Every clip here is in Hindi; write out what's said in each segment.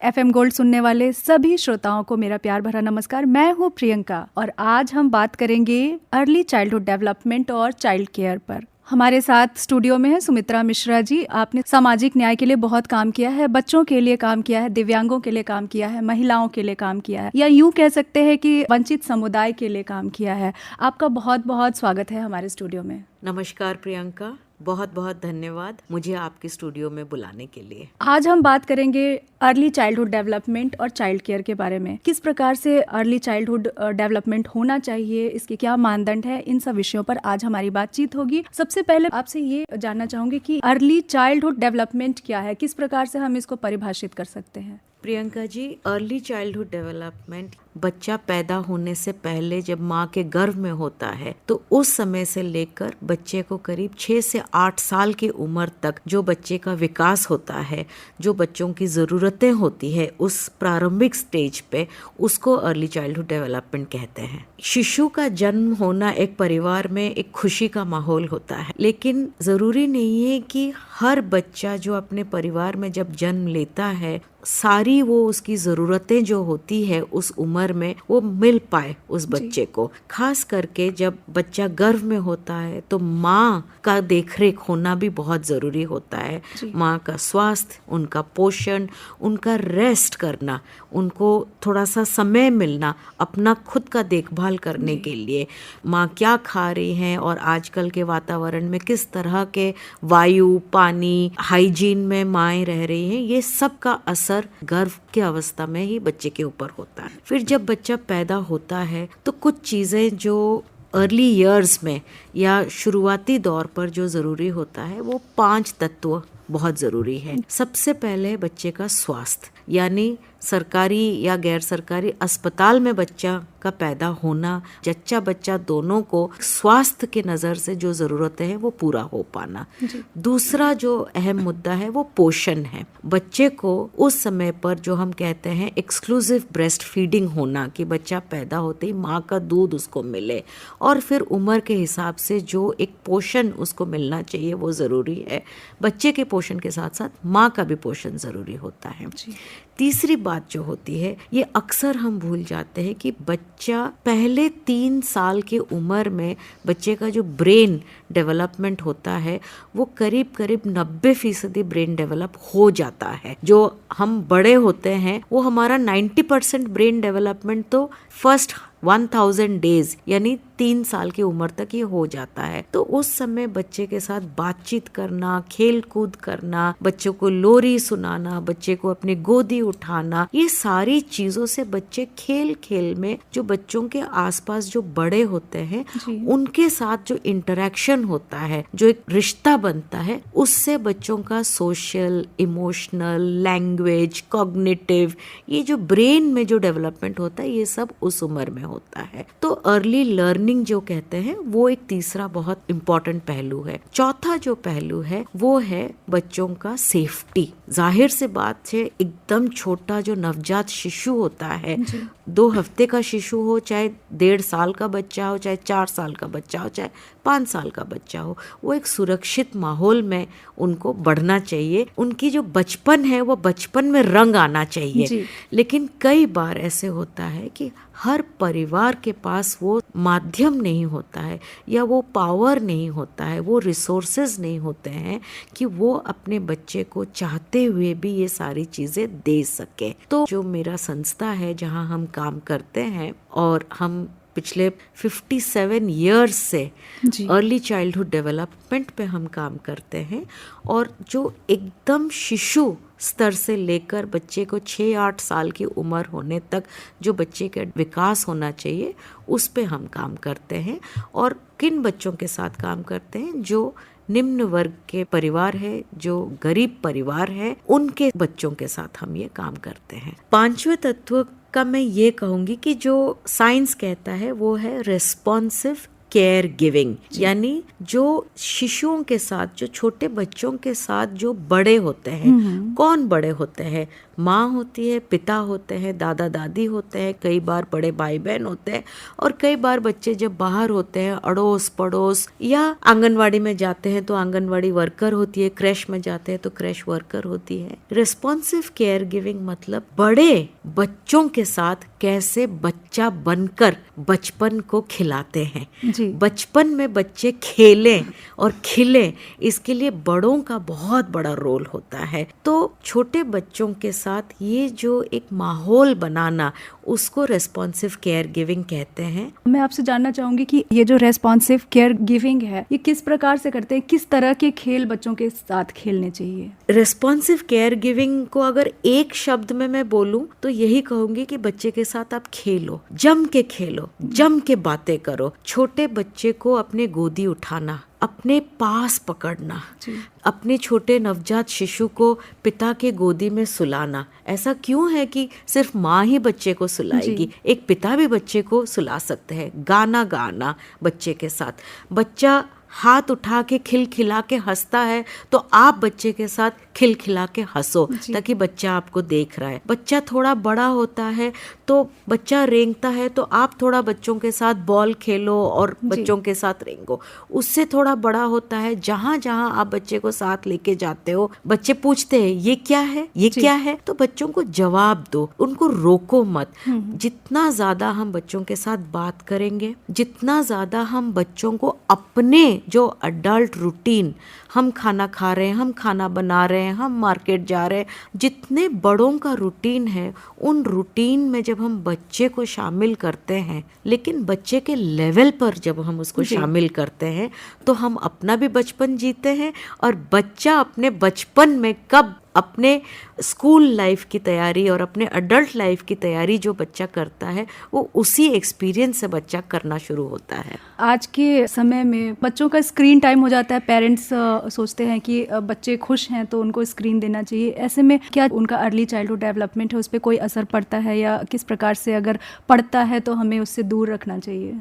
FM गोल्ड सुनने वाले सभी श्रोताओं को मेरा प्यार भरा नमस्कार। मैं हूँ प्रियंका और आज हम बात करेंगे अर्ली चाइल्डहुड डेवलपमेंट और चाइल्ड केयर पर। हमारे साथ स्टूडियो में है सुमित्रा मिश्रा जी। आपने सामाजिक न्याय के लिए बहुत काम किया है, बच्चों के लिए काम किया है, दिव्यांगों के लिए काम किया है, महिलाओं के लिए काम किया है, या यूँ कह सकते हैं कि वंचित समुदाय के लिए काम किया है। आपका बहुत बहुत स्वागत है हमारे स्टूडियो में। नमस्कार प्रियंका, बहुत बहुत धन्यवाद मुझे आपके स्टूडियो में बुलाने के लिए। आज हम बात करेंगे अर्ली चाइल्डहुड डेवलपमेंट और चाइल्ड केयर के बारे में। किस प्रकार से अर्ली चाइल्डहुड डेवलपमेंट होना चाहिए, इसके क्या मानदंड है, इन सब विषयों पर आज हमारी बातचीत होगी। सबसे पहले आपसे ये जानना चाहूंगी कि अर्ली चाइल्डहुड डेवलपमेंट क्या है, किस प्रकार से हम इसको परिभाषित कर सकते हैं। Priyanka ji, early childhood development बच्चा पैदा होने से पहले जब माँ के गर्भ में होता है तो उस समय से लेकर बच्चे को करीब 6 से 8 साल की उम्र तक जो बच्चे का विकास होता है, जो बच्चों की ज़रूरतें होती है उस प्रारंभिक स्टेज पे, उसको अर्ली चाइल्डहुड डेवलपमेंट कहते हैं। शिशु का जन्म होना एक परिवार में एक खुशी का माहौल होता है, लेकिन ज़रूरी नहीं है कि हर बच्चा जो अपने परिवार में जब जन्म लेता है सारी वो उसकी ज़रूरतें जो होती है उस उम्र में वो मिल पाए उस बच्चे को। खास करके जब बच्चा गर्भ में होता है तो माँ का देखरेख होना भी बहुत ज़रूरी होता है। माँ का स्वास्थ्य, उनका पोषण, उनका रेस्ट करना, उनको थोड़ा सा समय मिलना अपना खुद का देखभाल करने के लिए। माँ क्या खा रही हैं और आजकल के वातावरण में किस तरह के वायु, पानी, हाइजीन में माएँ रह रही हैं, ये सब का असर गर्भ की अवस्था में ही बच्चे के ऊपर होता है। फिर जब बच्चा पैदा होता है तो कुछ चीज़ें जो अर्ली ईयर्स में या शुरुआती दौर पर जो ज़रूरी होता है वो 5 तत्व बहुत ज़रूरी है। सबसे पहले बच्चे का स्वास्थ्य, यानी सरकारी या गैर सरकारी अस्पताल में बच्चा का पैदा होना, जच्चा बच्चा दोनों को स्वास्थ्य के नज़र से जो ज़रूरतें हैं वो पूरा हो पाना। दूसरा जो अहम मुद्दा है वो पोषण है। बच्चे को उस समय पर जो हम कहते हैं एक्सक्लूसिव ब्रेस्ट फीडिंग होना, कि बच्चा पैदा होते ही माँ का दूध उसको मिले, और फिर उम्र के हिसाब से जो एक पोषण उसको मिलना चाहिए वो ज़रूरी है। बच्चे के पोषण के साथ साथ माँ का भी पोषण ज़रूरी होता है। तीसरी बात जो होती है, ये अक्सर हम भूल जाते हैं कि बच्चा पहले 3 साल की उम्र में बच्चे का जो ब्रेन डेवलपमेंट होता है वो करीब 90% ब्रेन डेवलप हो जाता है। जो हम बड़े होते हैं वो हमारा 90% ब्रेन डेवलपमेंट तो फर्स्ट 1000 डेज यानी 3 साल की उम्र तक ये हो जाता है। तो उस समय बच्चे के साथ बातचीत करना, खेल कूद करना, बच्चों को लोरी सुनाना, बच्चे को अपनी गोदी उठाना, ये सारी चीजों से बच्चे खेल खेल में जो बच्चों के आसपास जो बड़े होते हैं उनके साथ जो इंटरेक्शन होता है, जो एक रिश्ता बनता है, उससे बच्चों का सोशल, इमोशनल, लैंग्वेज, कॉग्निटिव, ये जो ब्रेन में जो डेवलपमेंट होता है ये सब उस उम्र में होता है। तो अर्ली लर्निंग जो कहते हैं वो एक तीसरा बहुत इम्पोर्टेंट पहलू है। चौथा जो पहलू है वो है बच्चों का सेफ्टी। जाहिर से बात है, एकदम छोटा जो नवजात शिशु होता है, 2 हफ्ते का शिशु हो, चाहे 1.5 साल का बच्चा हो, चाहे 4 साल का बच्चा हो, चाहे 5 साल का बच्चा हो, वो एक सुरक्षित माहौल में उनको बढ़ना चाहिए। उनकी जो बचपन है वो बचपन में रंग आना चाहिए। लेकिन कई बार ऐसे होता है कि हर परिवार के पास वो माध्यम नहीं होता है या वो पावर नहीं होता है, वो रिसोर्सेज नहीं होते हैं कि वो अपने बच्चे को चाहते हुए भी ये सारी चीज़ें दे सके। तो जो मेरा संस्था है जहाँ हम काम करते हैं, और हम पिछले 57 ईयर्स से अर्ली चाइल्डहुड डेवलपमेंट पे हम काम करते हैं, और जो एकदम शिशु स्तर से लेकर बच्चे को 6-8 साल की उम्र होने तक जो बच्चे का विकास होना चाहिए उस पे हम काम करते हैं। और किन बच्चों के साथ काम करते हैं? जो निम्न वर्ग के परिवार है, जो गरीब परिवार है, उनके बच्चों के साथ हम ये काम करते हैं। 5वें तत्व का मैं ये कहूँगी कि जो साइंस कहता है वो है रेस्पॉन्सिव केयर गिविंग, यानी जो शिशुओं के साथ, जो छोटे बच्चों के साथ जो बड़े होते हैं, कौन बड़े होते हैं? माँ होती है, पिता होते हैं, दादा दादी होते हैं, कई बार बड़े भाई बहन होते हैं, और कई बार बच्चे जब बाहर होते हैं अड़ोस पड़ोस या आंगनवाड़ी में जाते हैं तो आंगनवाड़ी वर्कर होती है, क्रैश में जाते हैं तो क्रैश वर्कर होती है। रिस्पॉन्सिव केयर गिविंग मतलब बड़े बच्चों के साथ कैसे बच्चा बनकर बचपन को खिलाते हैं जी। बचपन में बच्चे खेलें और खिलें, इसके लिए बड़ों का बहुत बड़ा रोल होता है। तो छोटे बच्चों के साथ ये जो एक माहौल बनाना, उसको रेस्पॉन्सिव केयर गिविंग कहते हैं। मैं आपसे जानना चाहूंगी कि ये जो रेस्पॉन्सिव केयर गिविंग है, ये किस प्रकार से करते हैं, किस तरह के खेल बच्चों के साथ खेलने चाहिए? रेस्पॉन्सिव केयर गिविंग को अगर एक शब्द में मैं बोलूं तो यही कहूंगी कि बच्चे के साथ आप खेलो, जम के बातें करो। छोटे बच्चे को अपने गोदी उठाना, अपने पास पकड़ना, अपने छोटे नवजात शिशु को पिता के गोदी में सुलाना। ऐसा क्यों है कि सिर्फ माँ ही बच्चे को सुलाएगी, एक पिता भी बच्चे को सुला सकते हैं। गाना गाना बच्चे के साथ, बच्चा हाथ उठा के खिलखिला के हंसता है तो आप बच्चे के साथ खिलखिला के हंसो, ताकि बच्चा आपको देख रहा है। बच्चा थोड़ा बड़ा होता है तो बच्चा रेंगता है तो आप थोड़ा बच्चों के साथ बॉल खेलो और बच्चों के साथ रेंगो। उससे थोड़ा बड़ा होता है, जहाँ जहाँ आप बच्चे को साथ लेके जाते हो, बच्चे पूछते हैं ये क्या है, ये क्या है, तो बच्चों को जवाब दो, उनको रोको मत। जितना ज्यादा हम बच्चों के साथ बात करेंगे, जितना ज्यादा हम बच्चों को अपने जो अडल्ट रूटीन, हम खाना खा रहे हैं, हम खाना बना रहे हैं, हम मार्केट जा रहे हैं, जितने बड़ों का रूटीन है, उन रूटीन में जब हम बच्चे को शामिल करते हैं, लेकिन बच्चे के लेवल पर जब हम उसको शामिल करते हैं, तो हम अपना भी बचपन जीते हैं, और बच्चा अपने बचपन में कब अपने स्कूल लाइफ की तैयारी और अपने अडल्ट लाइफ की तैयारी जो बच्चा करता है, वो उसी एक्सपीरियंस से बच्चा करना शुरू होता है। आज के समय में बच्चों का स्क्रीन टाइम हो जाता है, पेरेंट्स सोचते हैं कि बच्चे खुश हैं तो उनको स्क्रीन देना चाहिए। ऐसे में क्या उनका अर्ली चाइल्डहुड डेवलपमेंट है, उस पर कोई असर पड़ता है, या किस प्रकार से अगर पड़ता है तो हमें उससे दूर रखना चाहिए?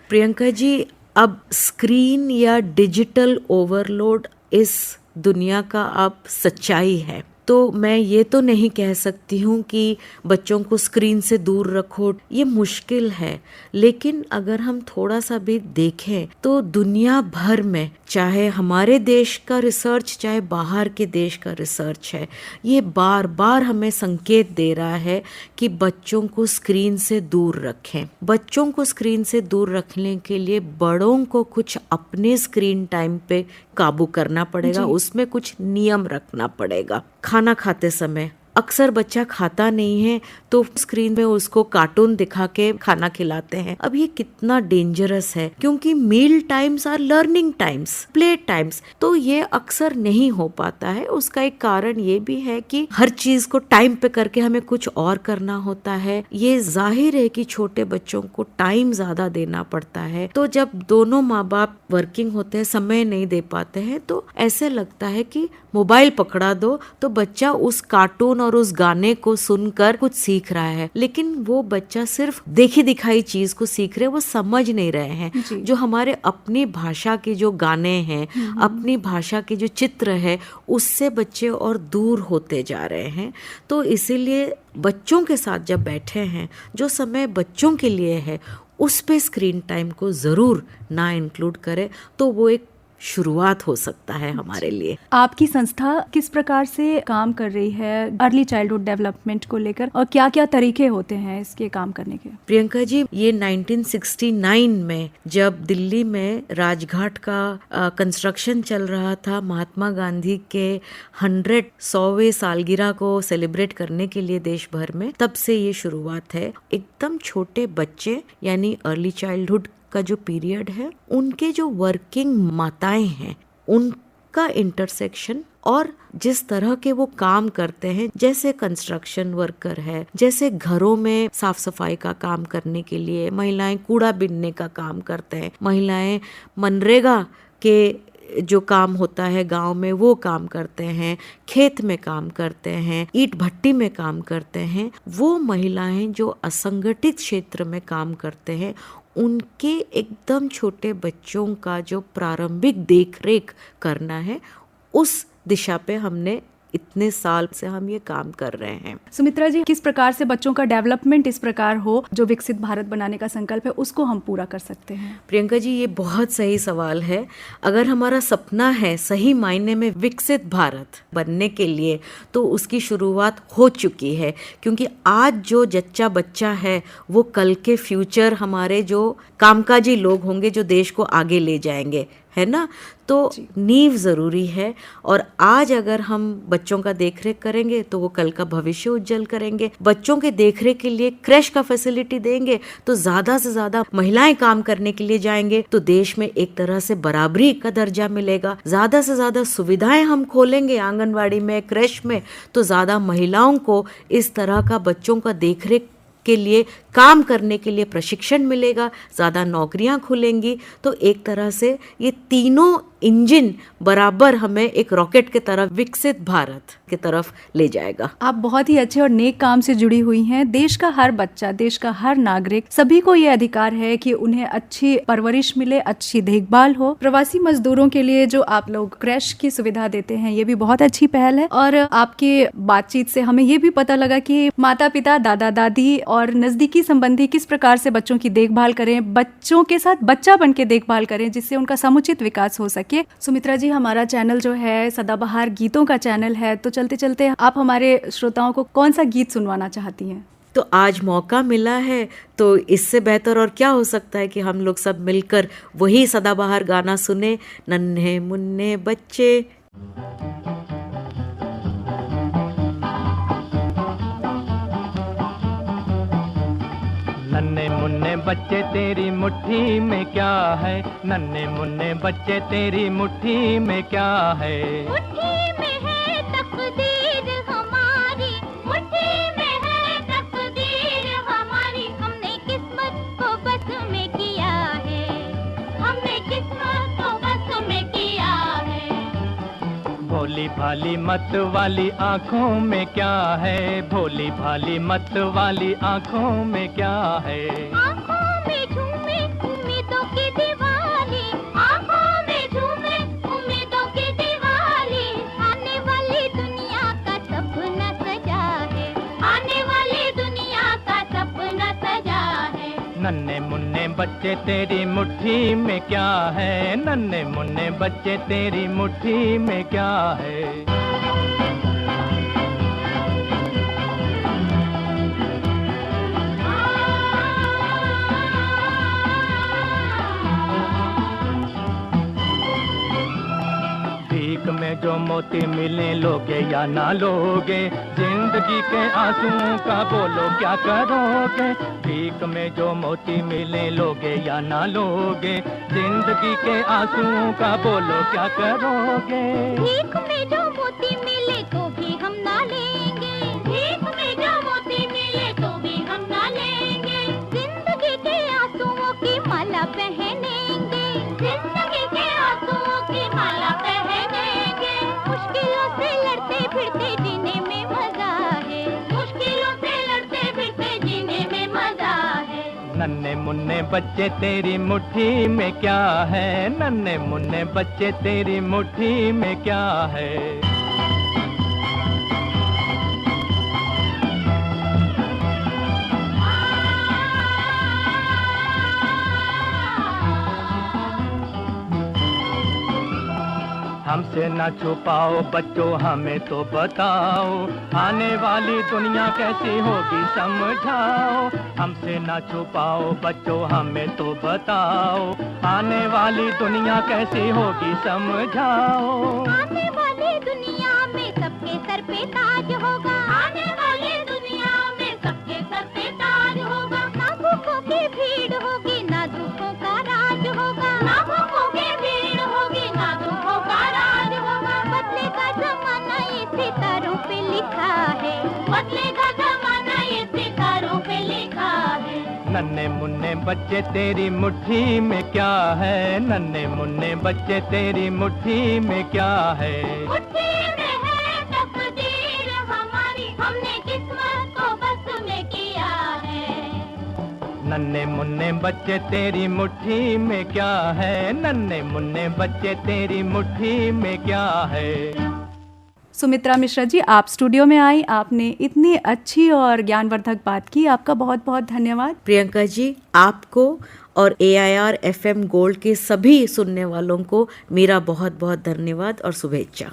प्रियंका जी, अब स्क्रीन या डिजिटल ओवरलोड इस दुनिया का अब सच्चाई है, तो मैं ये तो नहीं कह सकती हूँ कि बच्चों को स्क्रीन से दूर रखो, ये मुश्किल है। लेकिन अगर हम थोड़ा सा भी देखें तो दुनिया भर में, चाहे हमारे देश का रिसर्च चाहे बाहर के देश का रिसर्च है, ये बार बार हमें संकेत दे रहा है कि बच्चों को स्क्रीन से दूर रखें। बच्चों को स्क्रीन से दूर रखने के लिए बड़ों को कुछ अपने स्क्रीन टाइम पे काबू करना पड़ेगा, उसमें कुछ नियम रखना पड़ेगा। खाना खाते समय अक्सर बच्चा खाता नहीं है तो स्क्रीन पे उसको कार्टून दिखा के खाना खिलाते हैं। अब ये कितना डेंजरस है, क्योंकि meal times are learning times, play times, तो ये अक्सर नहीं हो पाता है। उसका एक कारण ये भी है कि हर चीज को टाइम पे करके हमें कुछ और करना होता है। ये जाहिर है कि छोटे बच्चों को टाइम ज्यादा देना पड़ता है, तो जब दोनों माँ बाप वर्किंग होते हैं, समय नहीं दे पाते हैं, तो ऐसे लगता है कि मोबाइल पकड़ा दो तो बच्चा उस कार्टून और उस गाने को सुनकर कुछ सीख रहा है। लेकिन वो बच्चा सिर्फ देखी दिखाई चीज को सीख रहे, वो समझ नहीं रहे हैं। जो हमारे अपनी भाषा के जो गाने हैं, अपनी भाषा के जो चित्र है, उससे बच्चे और दूर होते जा रहे हैं। तो इसीलिए बच्चों के साथ जब बैठे हैं, जो समय बच्चों के लिए है, उस पे स्क्रीन टाइम को जरूर ना इंक्लूड करें, तो वो एक शुरुआत हो सकता है हमारे लिए। आपकी संस्था किस प्रकार से काम कर रही है अर्ली चाइल्डहुड डेवलपमेंट को लेकर, और क्या क्या तरीके होते हैं इसके काम करने के? प्रियंका जी, ये 1969 में जब दिल्ली में राजघाट का कंस्ट्रक्शन चल रहा था, महात्मा गांधी के 100वें सालगिरह को सेलिब्रेट करने के लिए देश भर में, तब से ये शुरुआत है। एकदम छोटे बच्चे यानी अर्ली चाइल्डहुड का जो पीरियड है, उनके जो वर्किंग माताएं हैं, उनका इंटरसेक्शन और जिस तरह के वो काम करते हैं, जैसे कंस्ट्रक्शन वर्कर है, जैसे घरों में साफ सफाई का काम करने के लिए महिलाएं कूड़ा बीनने का काम करते हैं, महिलाएं मनरेगा के जो काम होता है गांव में वो काम करते हैं, खेत में काम करते हैं, ईंट भट्टी में काम करते हैं, वो महिलाएं जो असंगठित क्षेत्र में काम करते हैं, उनके एकदम छोटे बच्चों का जो प्रारंभिक देखरेख करना है, उस दिशा पे हमने इतने साल से हम ये काम कर रहे हैं। सुमित्रा जी, किस प्रकार से बच्चों का डेवलपमेंट इस प्रकार हो जो विकसित भारत बनाने का संकल्प है उसको हम पूरा कर सकते हैं? प्रियंका जी, ये बहुत सही सवाल है। अगर हमारा सपना है सही मायने में विकसित भारत बनने के लिए, तो उसकी शुरुआत हो चुकी है, क्योंकि आज जो जच्चा बच्चा है वो कल के फ्यूचर हमारे जो कामकाजी लोग होंगे, जो देश को आगे ले जाएंगे, है ना। तो नींव ज़रूरी है, और आज अगर हम बच्चों का देखरेख करेंगे तो वो कल का भविष्य उज्जवल करेंगे। बच्चों के देखरेख के लिए क्रैश का फैसिलिटी देंगे तो ज़्यादा से ज़्यादा महिलाएं काम करने के लिए जाएंगे, तो देश में एक तरह से बराबरी का दर्जा मिलेगा। ज़्यादा से ज़्यादा सुविधाएं हम खोलेंगे आंगनवाड़ी में, क्रैश में, तो ज़्यादा महिलाओं को इस तरह का बच्चों का देखरेख के लिए काम करने के लिए प्रशिक्षण मिलेगा, ज़्यादा नौकरियां खुलेंगी। तो एक तरह से ये तीनों इंजन बराबर हमें एक रॉकेट की तरफ, विकसित भारत की तरफ ले जाएगा। आप बहुत ही अच्छे और नेक काम से जुड़ी हुई हैं। देश का हर बच्चा, देश का हर नागरिक, सभी को ये अधिकार है कि उन्हें अच्छी परवरिश मिले, अच्छी देखभाल हो। प्रवासी मजदूरों के लिए जो आप लोग क्रैश की सुविधा देते हैं, ये भी बहुत अच्छी पहल है। और आपकी बातचीत से हमें ये भी पता लगा कि माता पिता, दादा दादी और नजदीकी संबंधी किस प्रकार से बच्चों की देखभाल करें, बच्चों के साथ बच्चा बन के देखभाल करें, जिससे उनका समुचित विकास हो सके। सुमित्रा जी, हमारा चैनल जो है सदाबहार गीतों का चैनल है, तो चलते चलते आप हमारे श्रोताओं को कौन सा गीत सुनवाना चाहती हैं? तो आज मौका मिला है, तो इससे बेहतर और क्या हो सकता है कि हम लोग सब मिलकर वही सदाबहार गाना सुने, नन्हे मुन्ने बच्चे। नन्हे मुन्ने बच्चे तेरी मुट्ठी में क्या है, नन्हे मुन्ने बच्चे तेरी मुट्ठी में क्या है। मुट्ठी में है तकदीर हमारी, मुट्ठी में है तकदीर हमारी। हमने किस्मत को बस में किया है, हमने किस्मत को बस में किया है। भोली भाली मत वाली आँखों में क्या है, भोली भाली मत वाली आँखों में क्या है। आँखों में झूमे उम्मीदों की दिवाली, आँखों में झूमे उम्मीदों की दिवाली। आने वाली दुनिया का सपना सजा है, आने वाली दुनिया का सपना सजा है। नन्हे मुन्ने बच्चे तेरी मुट्ठी में क्या है, नन्हे मुन्ने बच्चे तेरी मुट्ठी में क्या है। भीख में जो मोती मिले लोगे या ना लोगे, जिंदगी के आंसुओं का बोलो क्या करोगे। भीख में जो मोती मिले लोगे या ना लोगे, जिंदगी के आंसुओं का बोलो क्या करोगे। भीख में जो मोती मिले तो भी हम ना लेंगे, भीख में जो मोती मिले तो भी हम ना लेंगे। जिंदगी के आंसुओं की माला पहनेंगे, जिंदगी के आंसुओं की माला पहनेंगे। मुश्किलों से लड़ते फिरते जीने में मजा है, मुश्किलों से लड़ते फिरते जीने में मजा है। नन्हे मुन्ने बच्चे तेरी मुट्ठी में क्या है, नन्हे मुन्ने बच्चे तेरी मुट्ठी में क्या है। हमसे न छुपाओ बच्चों हमें तो बताओ, आने वाली दुनिया कैसी होगी समझाओ। हमसे न छुपाओ बच्चों हमें तो बताओ, आने वाली दुनिया कैसी होगी समझाओ। आने वाली दुनिया में सबके सर पे ताज होगा, आने वाली दुनिया में सबके सर पे ताज होगा। ना भूखों की भीड़ होगी, ना दुखों का राज होगा, ना भूखों की भीड़ होगी, ना दुखों का राज होगा। बदलेगा जमाना ये सितारों पे लिखा है, बदलेगा जमाना ये सितारों पे लिखा है। नन्हे मुन्ने बच्चे तेरी मुट्ठी में क्या है, नन्हे मुन्ने बच्चे तेरी मुट्ठी में क्या है। मुट्ठी में है तकदीर हमारी, हमने किस्मत को बस में किया है। नन्हे मुन्ने बच्चे तेरी मुट्ठी में क्या है, नन्हे मुन्ने बच्चे तेरी मुट्ठी में क्या है। सुमित्रा मिश्रा जी, आप स्टूडियो में आई, आपने इतनी अच्छी और ज्ञानवर्धक बात की, आपका बहुत बहुत धन्यवाद। प्रियंका जी, आपको और AIR FM गोल्ड के सभी सुनने वालों को मेरा बहुत बहुत धन्यवाद और शुभेच्छा।